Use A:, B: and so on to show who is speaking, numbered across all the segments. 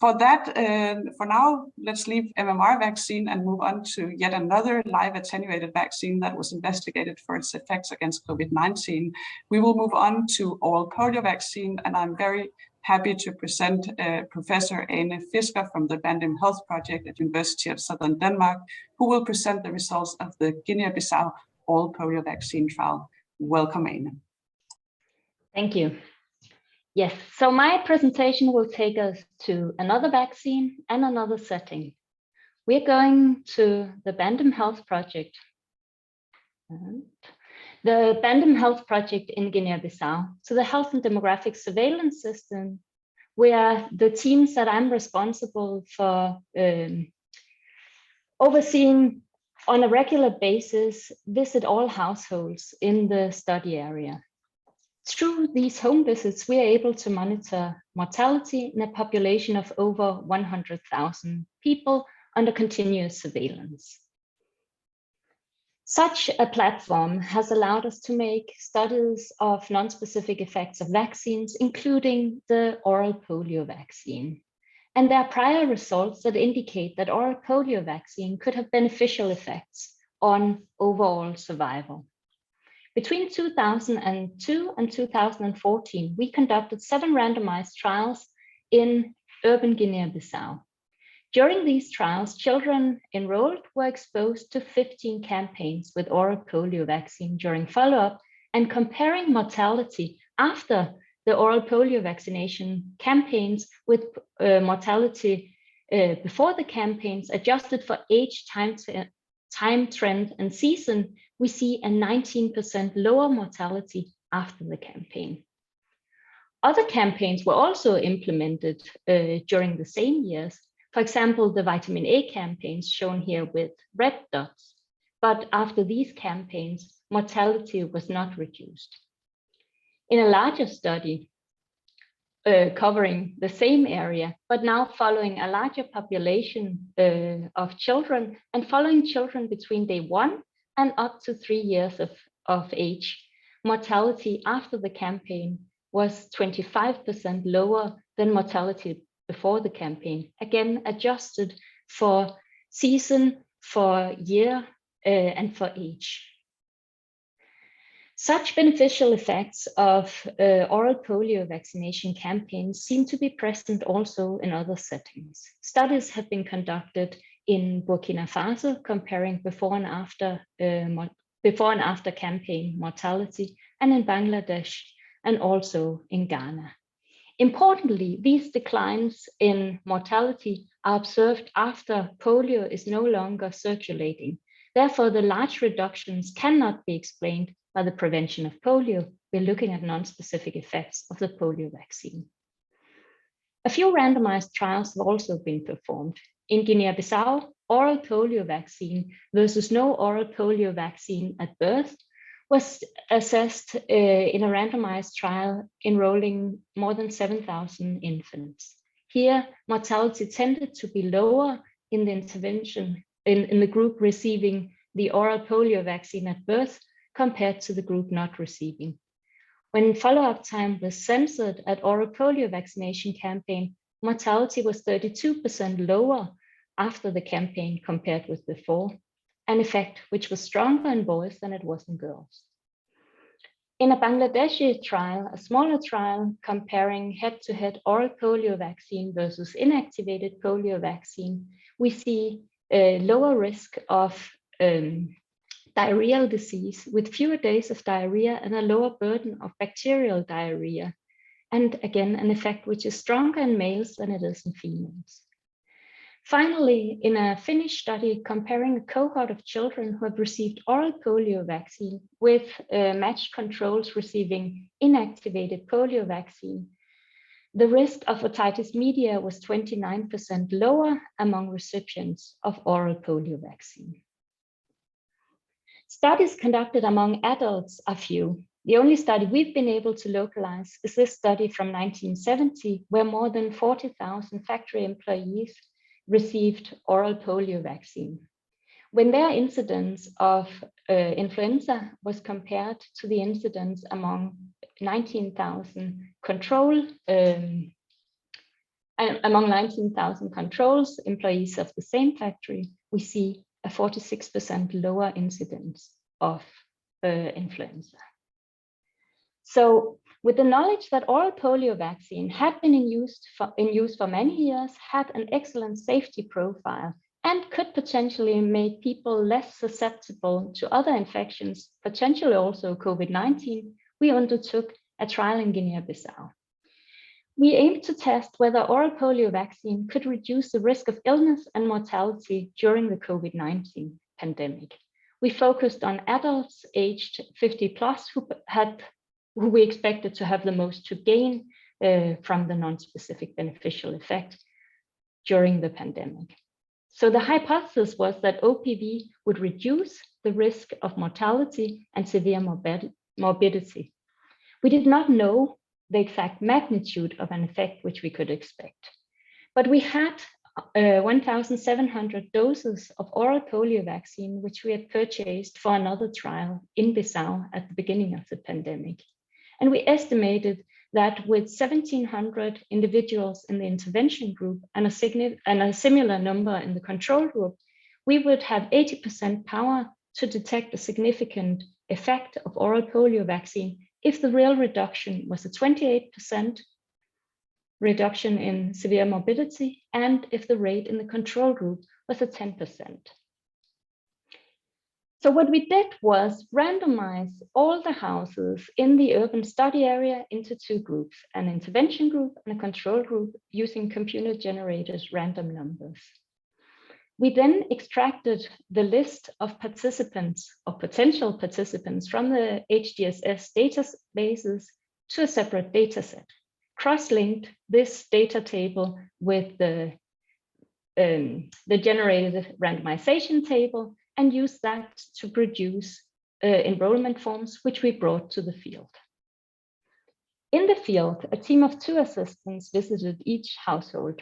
A: For that, for now, let's leave MMR vaccine and move on to yet another live attenuated vaccine that was investigated for its effects against COVID-19. We will move on to oral polio vaccine, and I'm very happy to present Professor Prof Fisker from the Bandem Health Project at University of Southern Denmark, who will present the results of the Guinea-Bissau oral polio vaccine trial. Welcome, Ane.
B: Thank you. Yes, so my presentation will take us to another vaccine and another setting. We're going to the Bandem Health Project. The Bandem Health Project in Guinea-Bissau, so the health and demographic surveillance system, where the teams that I'm responsible for overseeing on a regular basis visit all households in the study area. Through these home visits, we are able to monitor mortality in a population of over 100,000 people under continuous surveillance. Such a platform has allowed us to make studies of non-specific effects of vaccines, including the oral polio vaccine. And there are prior results that indicate that oral polio vaccine could have beneficial effects on overall survival. Between 2002 and 2014, we conducted 7 randomized trials in urban Guinea-Bissau. During these trials, children enrolled were exposed to 15 campaigns with oral polio vaccine during follow-up, and comparing mortality after the oral polio vaccination campaigns with mortality before the campaigns adjusted for age, time trend and season, we see a 19% lower mortality after the campaign. Other campaigns were also implemented during the same years. For example, the vitamin A campaigns shown here with red dots. But after these campaigns, mortality was not reduced. In a larger study covering the same area, but now following a larger population of children and following children between day 1 and up to 3 years of age, mortality after the campaign was 25% lower than mortality before the campaign, again adjusted for season, for year, and for age. Such beneficial effects of oral polio vaccination campaigns seem to be present also in other settings. Studies have been conducted in Burkina Faso comparing before and after campaign mortality, and in Bangladesh, and also in Ghana. Importantly, these declines in mortality are observed after polio is no longer circulating. Therefore, the large reductions cannot be explained by the prevention of polio. We're looking at non-specific effects of the polio vaccine. A few randomized trials have also been performed. In Guinea-Bissau, oral polio vaccine versus no oral polio vaccine at birth was assessed in a randomized trial enrolling more than 7,000 infants. Here, mortality tended to be lower in the intervention in the group receiving the oral polio vaccine at birth compared to the group not receiving. When follow-up time was censored at oral polio vaccination campaign, mortality was 32% lower after the campaign compared with before, an effect which was stronger in boys than it was in girls. In a Bangladeshi trial, a smaller trial comparing head-to-head oral polio vaccine versus inactivated polio vaccine, we see a lower risk of diarrheal disease with fewer days of diarrhea and a lower burden of bacterial diarrhea. And again, an effect which is stronger in males than it is in females. Finally, in a Finnish study comparing a cohort of children who have received oral polio vaccine with matched controls receiving inactivated polio vaccine, the risk of otitis media was 29% lower among recipients of oral polio vaccine. Studies conducted among adults are few. The only study we've been able to localize is this study from 1970, where more than 40,000 factory employees received oral polio vaccine. When their incidence of influenza was compared to the incidence among 19,000 control And among 19,000 controls, employees of the same factory, we see a 46% lower incidence of influenza. So with the knowledge that oral polio vaccine had been in use for many years, had an excellent safety profile, and could potentially make people less susceptible to other infections, potentially also COVID-19, we undertook a trial in Guinea-Bissau. We aimed to test whether oral polio vaccine could reduce the risk of illness and mortality during the COVID-19 pandemic. We focused on adults aged 50 plus who we expected to have the most to gain from the non-specific beneficial effect during the pandemic. So the hypothesis was that OPV would reduce the risk of mortality and severe morbidity. We did not know the exact magnitude of an effect which we could expect, but we had 1,700 doses of oral polio vaccine, which we had purchased for another trial in Bissau at the beginning of the pandemic. And we estimated that with 1,700 individuals in the intervention group and a similar number in the control group, we would have 80% power to detect a significant effect of oral polio vaccine if the real reduction was a 28% reduction in severe morbidity, and if the rate in the control group was a 10%. So what we did was randomize all the houses in the urban study area into two groups, an intervention group and a control group, using computer-generated random numbers. We then extracted the list of participants or potential participants from the HDSS databases to a separate data set, cross-linked this data table with the generated randomization table, and used that to produce enrollment forms, which we brought to the field. In the field, a team of 2 assistants visited each household,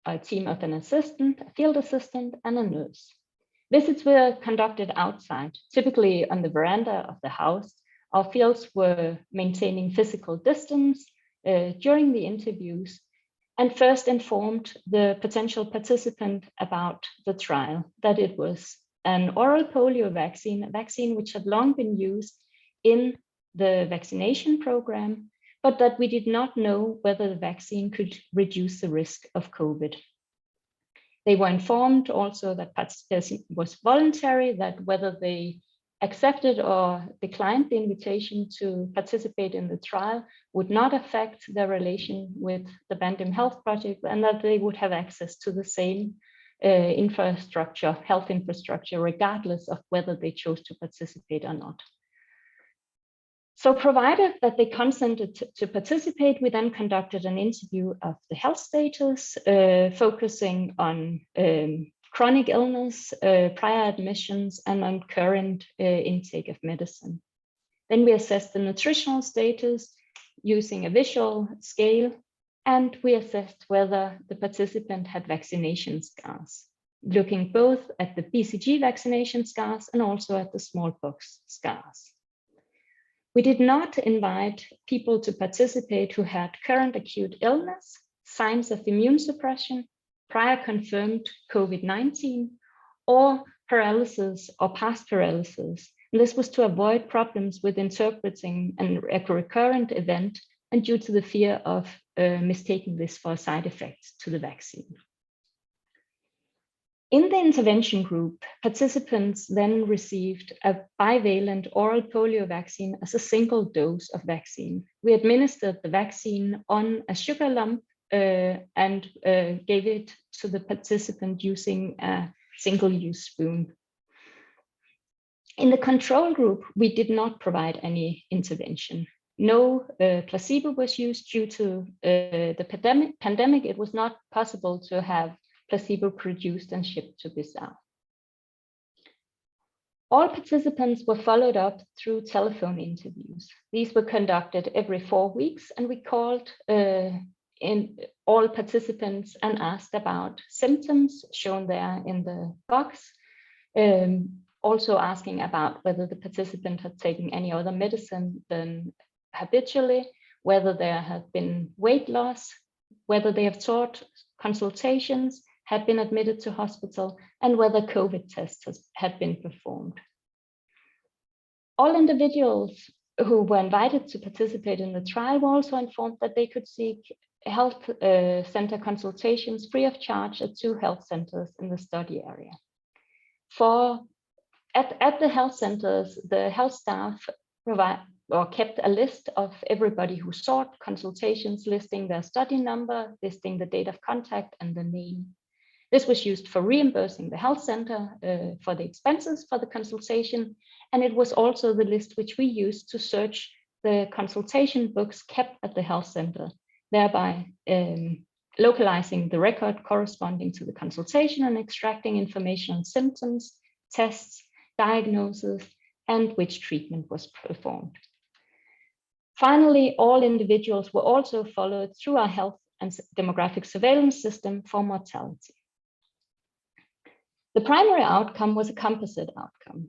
B: a team of an assistant, a field assistant, and a nurse. Visits were conducted outside, typically on the veranda of the house. Our fields were maintaining physical distance during the interviews, and first informed the potential participant about the trial, that it was an oral polio vaccine, a vaccine which had long been used in the vaccination program, but that we did not know whether the vaccine could reduce the risk of COVID. They were informed also that participation was voluntary, that whether they accepted or declined the invitation to participate in the trial would not affect their relation with the Bandim Health Project, and that they would have access to the same infrastructure, health infrastructure, regardless of whether they chose to participate or not. So provided that they consented to participate, we then conducted an interview of the health status, focusing on chronic illness, prior admissions, and on current intake of medicine. Then we assessed the nutritional status using a visual scale, and we assessed whether the participant had vaccination scars, looking both at the BCG vaccination scars and also at the smallpox scars. We did not invite people to participate who had current acute illness, signs of immune suppression, prior confirmed COVID-19, or paralysis or past paralysis. And this was to avoid problems with interpreting a recurrent event and due to the fear of mistaking this for a side effect to the vaccine. In the intervention group, participants then received a bivalent oral polio vaccine as a single dose of vaccine. We administered the vaccine on a sugar lump and gave it to the participant using a single-use spoon. In the control group, we did not provide any intervention. No placebo was used due to the pandemic. It was not possible to have placebo produced and shipped to Bissau. All participants were followed up through telephone interviews. These were conducted every 4 weeks, and we called in all participants and asked about symptoms shown there in the box, also asking about whether the participant had taken any other medicine than habitually, whether there had been weight loss, whether they have sought consultations, had been admitted to hospital, and whether COVID tests had been performed. All individuals who were invited to participate in the trial were also informed that they could seek health center consultations free of charge at 2 health centers in the study area. At the health centers, the health staff kept a list of everybody who sought consultations, listing their study number, listing the date of contact and the name. This was used for reimbursing the health center for the expenses for the consultation, and it was also the list which we used to search the consultation books kept at the health center, thereby localizing the record corresponding to the consultation and extracting information on symptoms, tests, diagnosis, and which treatment was performed. Finally, all individuals were also followed through our health and demographic surveillance system for mortality. The primary outcome was a composite outcome,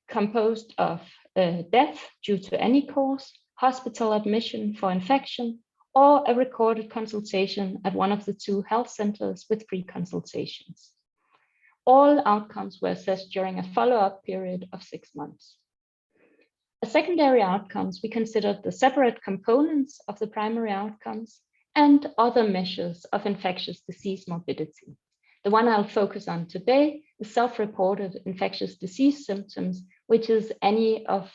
B: composed of death due to any cause, hospital admission for infection, or a recorded consultation at one of the 2 health centers with free consultations. All outcomes were assessed during a follow-up period of 6 months. As secondary outcomes, we considered the separate components of the primary outcomes and other measures of infectious disease morbidity. The one I'll focus on today is self-reported infectious disease symptoms, which is any of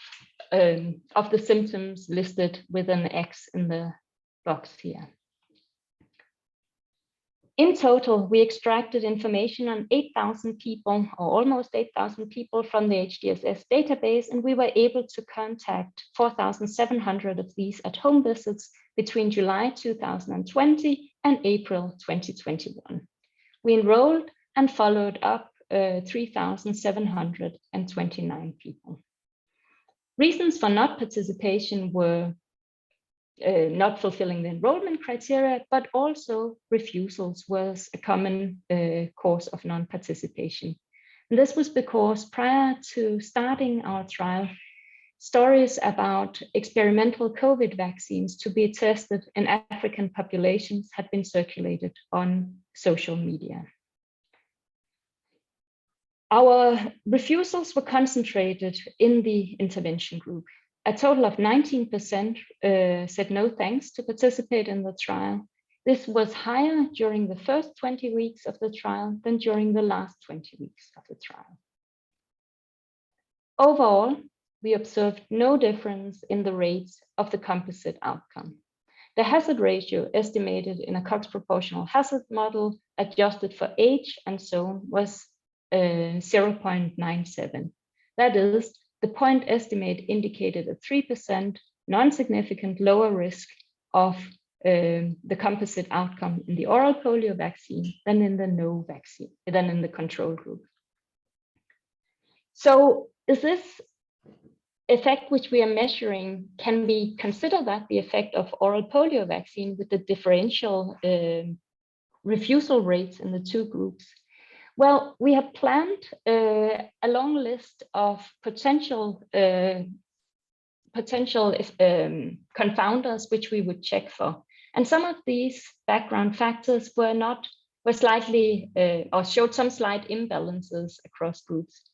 B: the symptoms listed with an X in the box here. In total, we extracted information on 8,000 people, or almost 8,000 people, from the HDSS database, and we were able to contact 4,700 of these at-home visits between July 2020 and April 2021. We enrolled and followed up 3,729 people. Reasons for not participation were not fulfilling the enrollment criteria, but also refusals was a common cause of non-participation. And this was because prior to starting our trial, stories about experimental COVID vaccines to be tested in African populations had been circulated on social media. Our refusals were concentrated in the intervention group. A total of 19% said no thanks to participate in the trial. This was higher during the first 20 weeks of the trial than during the last 20 weeks of the trial. Overall, we observed no difference in the rates of the composite outcome. The hazard ratio estimated in a Cox proportional hazard model adjusted for age and so was 0.97. That is, the point estimate indicated a 3% non-significant lower risk of the composite outcome in the oral polio vaccine than in the than in the control group. So is this effect which we are measuring, can we consider that the effect of oral polio vaccine with the differential refusal rates in the 2 groups? Well, we have planned a long list of potential confounders which we would check for. And some of these background factors were slightly or showed some slight imbalances across groups.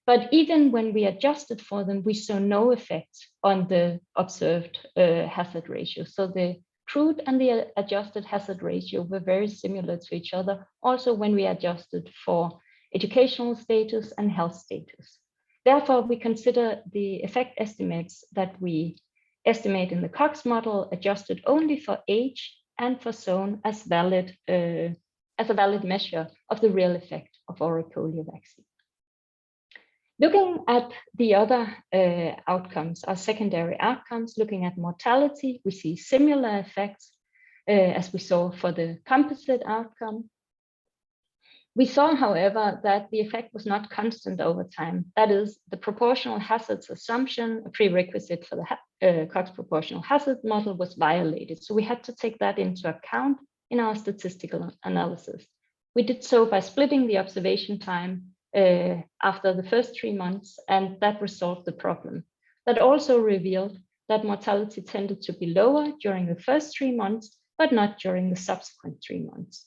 B: But even when we adjusted for them, we saw no effect on the observed hazard ratio. So the crude and the adjusted hazard ratio were very similar to each other, also when we adjusted for educational status and health status. Therefore, we consider the effect estimates that we estimate in the Cox model adjusted only for age and for zone as a valid measure of the real effect of oral polio vaccine. Looking at the other outcomes, our secondary outcomes, looking at mortality, we see similar effects as we saw for the composite outcome. We saw, however, that the effect was not constant over time. That is, the proportional hazards assumption, a prerequisite for the Cox proportional hazard model, was violated. So we had to take that into account in our statistical analysis. We did so by splitting the observation time after the first 3 months, and that resolved the problem. That also revealed that mortality tended to be lower during the first 3 months but not during the subsequent 3 months.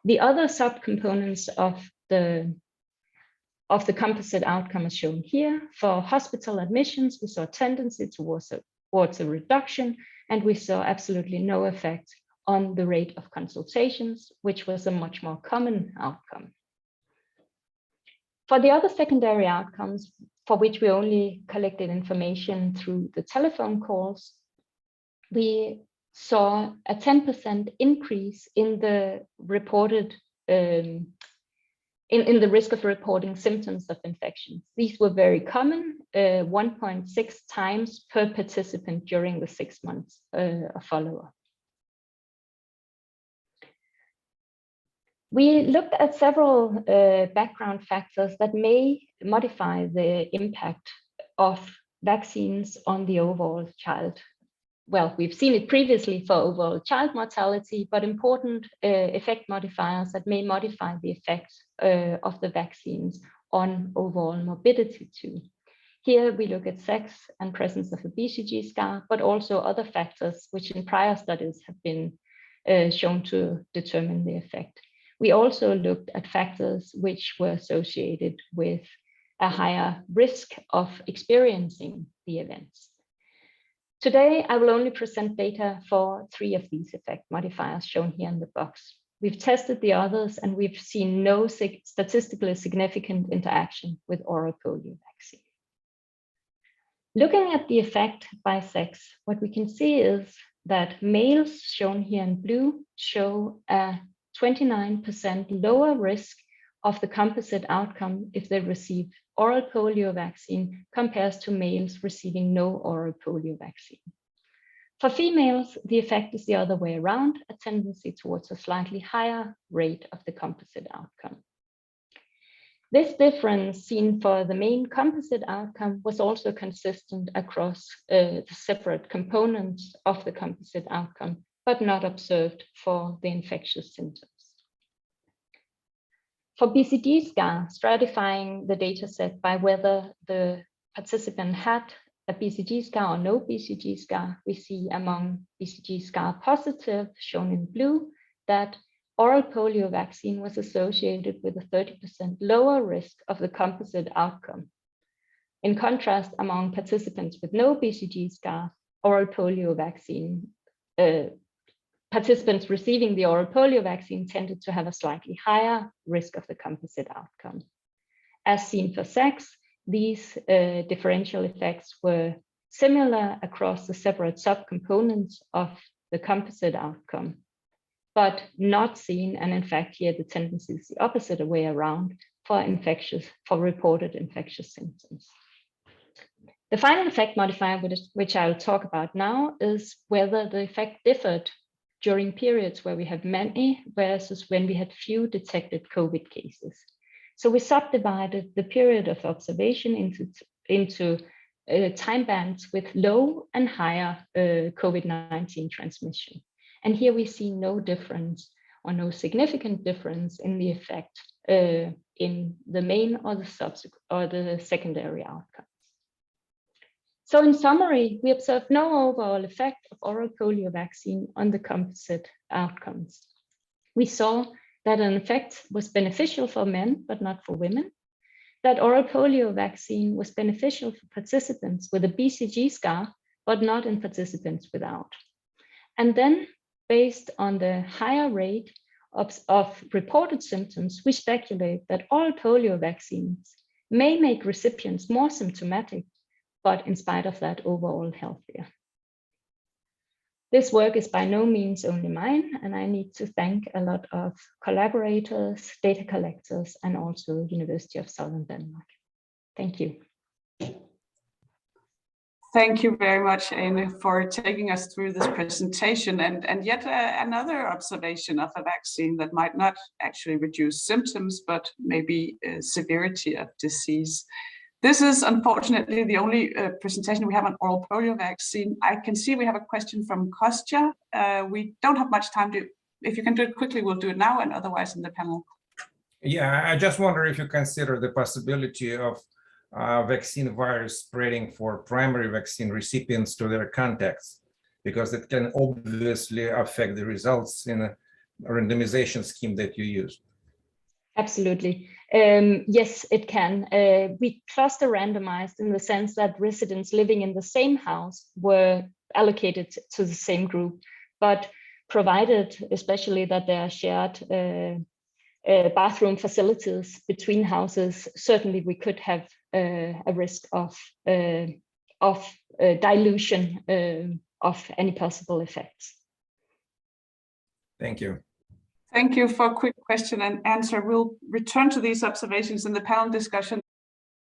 B: The other subcomponents of the composite outcome is shown here. For hospital admissions, we saw a tendency towards a reduction, and we saw absolutely no effect on the rate of consultations, which was a much more common outcome. For the other secondary outcomes, for which we only collected information through the telephone calls, we saw a 10% increase in the reported in the risk of reporting symptoms of infection. These were very common, 1.6 times per participant during the 6 months of follow-up. We looked at several background factors that may modify the impact of vaccines on the overall child. Well, we've seen it previously for overall child mortality, but important effect modifiers that may modify the effect of the vaccines on overall morbidity too. Here we look at sex and presence of a BCG scar, but also other factors which in prior studies have been shown to determine the effect. We also looked at factors which were associated with a higher risk of experiencing the events. Today, I will only present data for 3 of these effect modifiers shown here in the box. We've tested the others and we've seen no statistically significant interaction with oral polio vaccine. Looking at the effect by sex, what we can see is that males shown here in blue show a 29% lower risk of the composite outcome if they receive oral polio vaccine compared to males receiving no oral polio vaccine. For females, the effect is the other way around, a tendency towards a slightly higher rate of the composite outcome. This difference seen for the main composite outcome was also consistent across the separate components of the composite outcome, but not observed for the infectious symptoms. For BCG scar, stratifying the data set by whether the participant had a BCG scar or no BCG scar, we see among BCG scar positive, shown in blue, that oral polio vaccine was associated with a 30% lower risk of the composite outcome. In contrast, among participants with no BCG scar, oral polio vaccine, participants receiving the oral polio vaccine tended to have a slightly higher risk of the composite outcome. As seen for sex, these differential effects were similar across the separate subcomponents of the composite outcome, but not seen, and in fact here the tendency is the opposite way around for reported infectious symptoms. The final effect modifier, which I'll talk about now, is whether the effect differed during periods where we had many versus when we had few detected COVID cases. So we subdivided the period of observation into time bands with low and higher COVID-19 transmission. And here we see no difference or no significant difference in the effect in the main or the secondary outcomes. So in summary, we observed no overall effect of oral polio vaccine on the composite outcomes. We saw that an effect was beneficial for men, but not for women, that oral polio vaccine was beneficial for participants with a BCG scar, but not in participants without. And then, based on the higher rate of reported symptoms, we speculate that oral polio vaccines may make recipients more symptomatic, but in spite of that, overall healthier. This work is by no means only mine, and I need to thank a lot of collaborators, data collectors, and also University of Southern Denmark. Thank you.
A: Thank you very much, Ane, for taking us through this presentation and yet another observation of a vaccine that might not actually reduce symptoms, but maybe severity of disease. This is unfortunately the only presentation we have on oral polio vaccine. I can see we have a question from Kostya. We don't have much time to, if you can do it quickly, we'll do it now, and otherwise in the panel.
C: Yeah, I just wonder if you consider the possibility of vaccine virus spreading for primary vaccine recipients to their contacts. because it can obviously affect the results in a randomization scheme that you use.
B: Absolutely. Yes, it can. We cluster randomized in the sense that residents living in the same house were allocated to the same group, but provided especially that there are shared bathroom facilities between houses, certainly we could have a risk of dilution of any possible effects.
C: Thank you.
A: Thank you for a quick question and answer. We'll return to these observations in the panel discussion.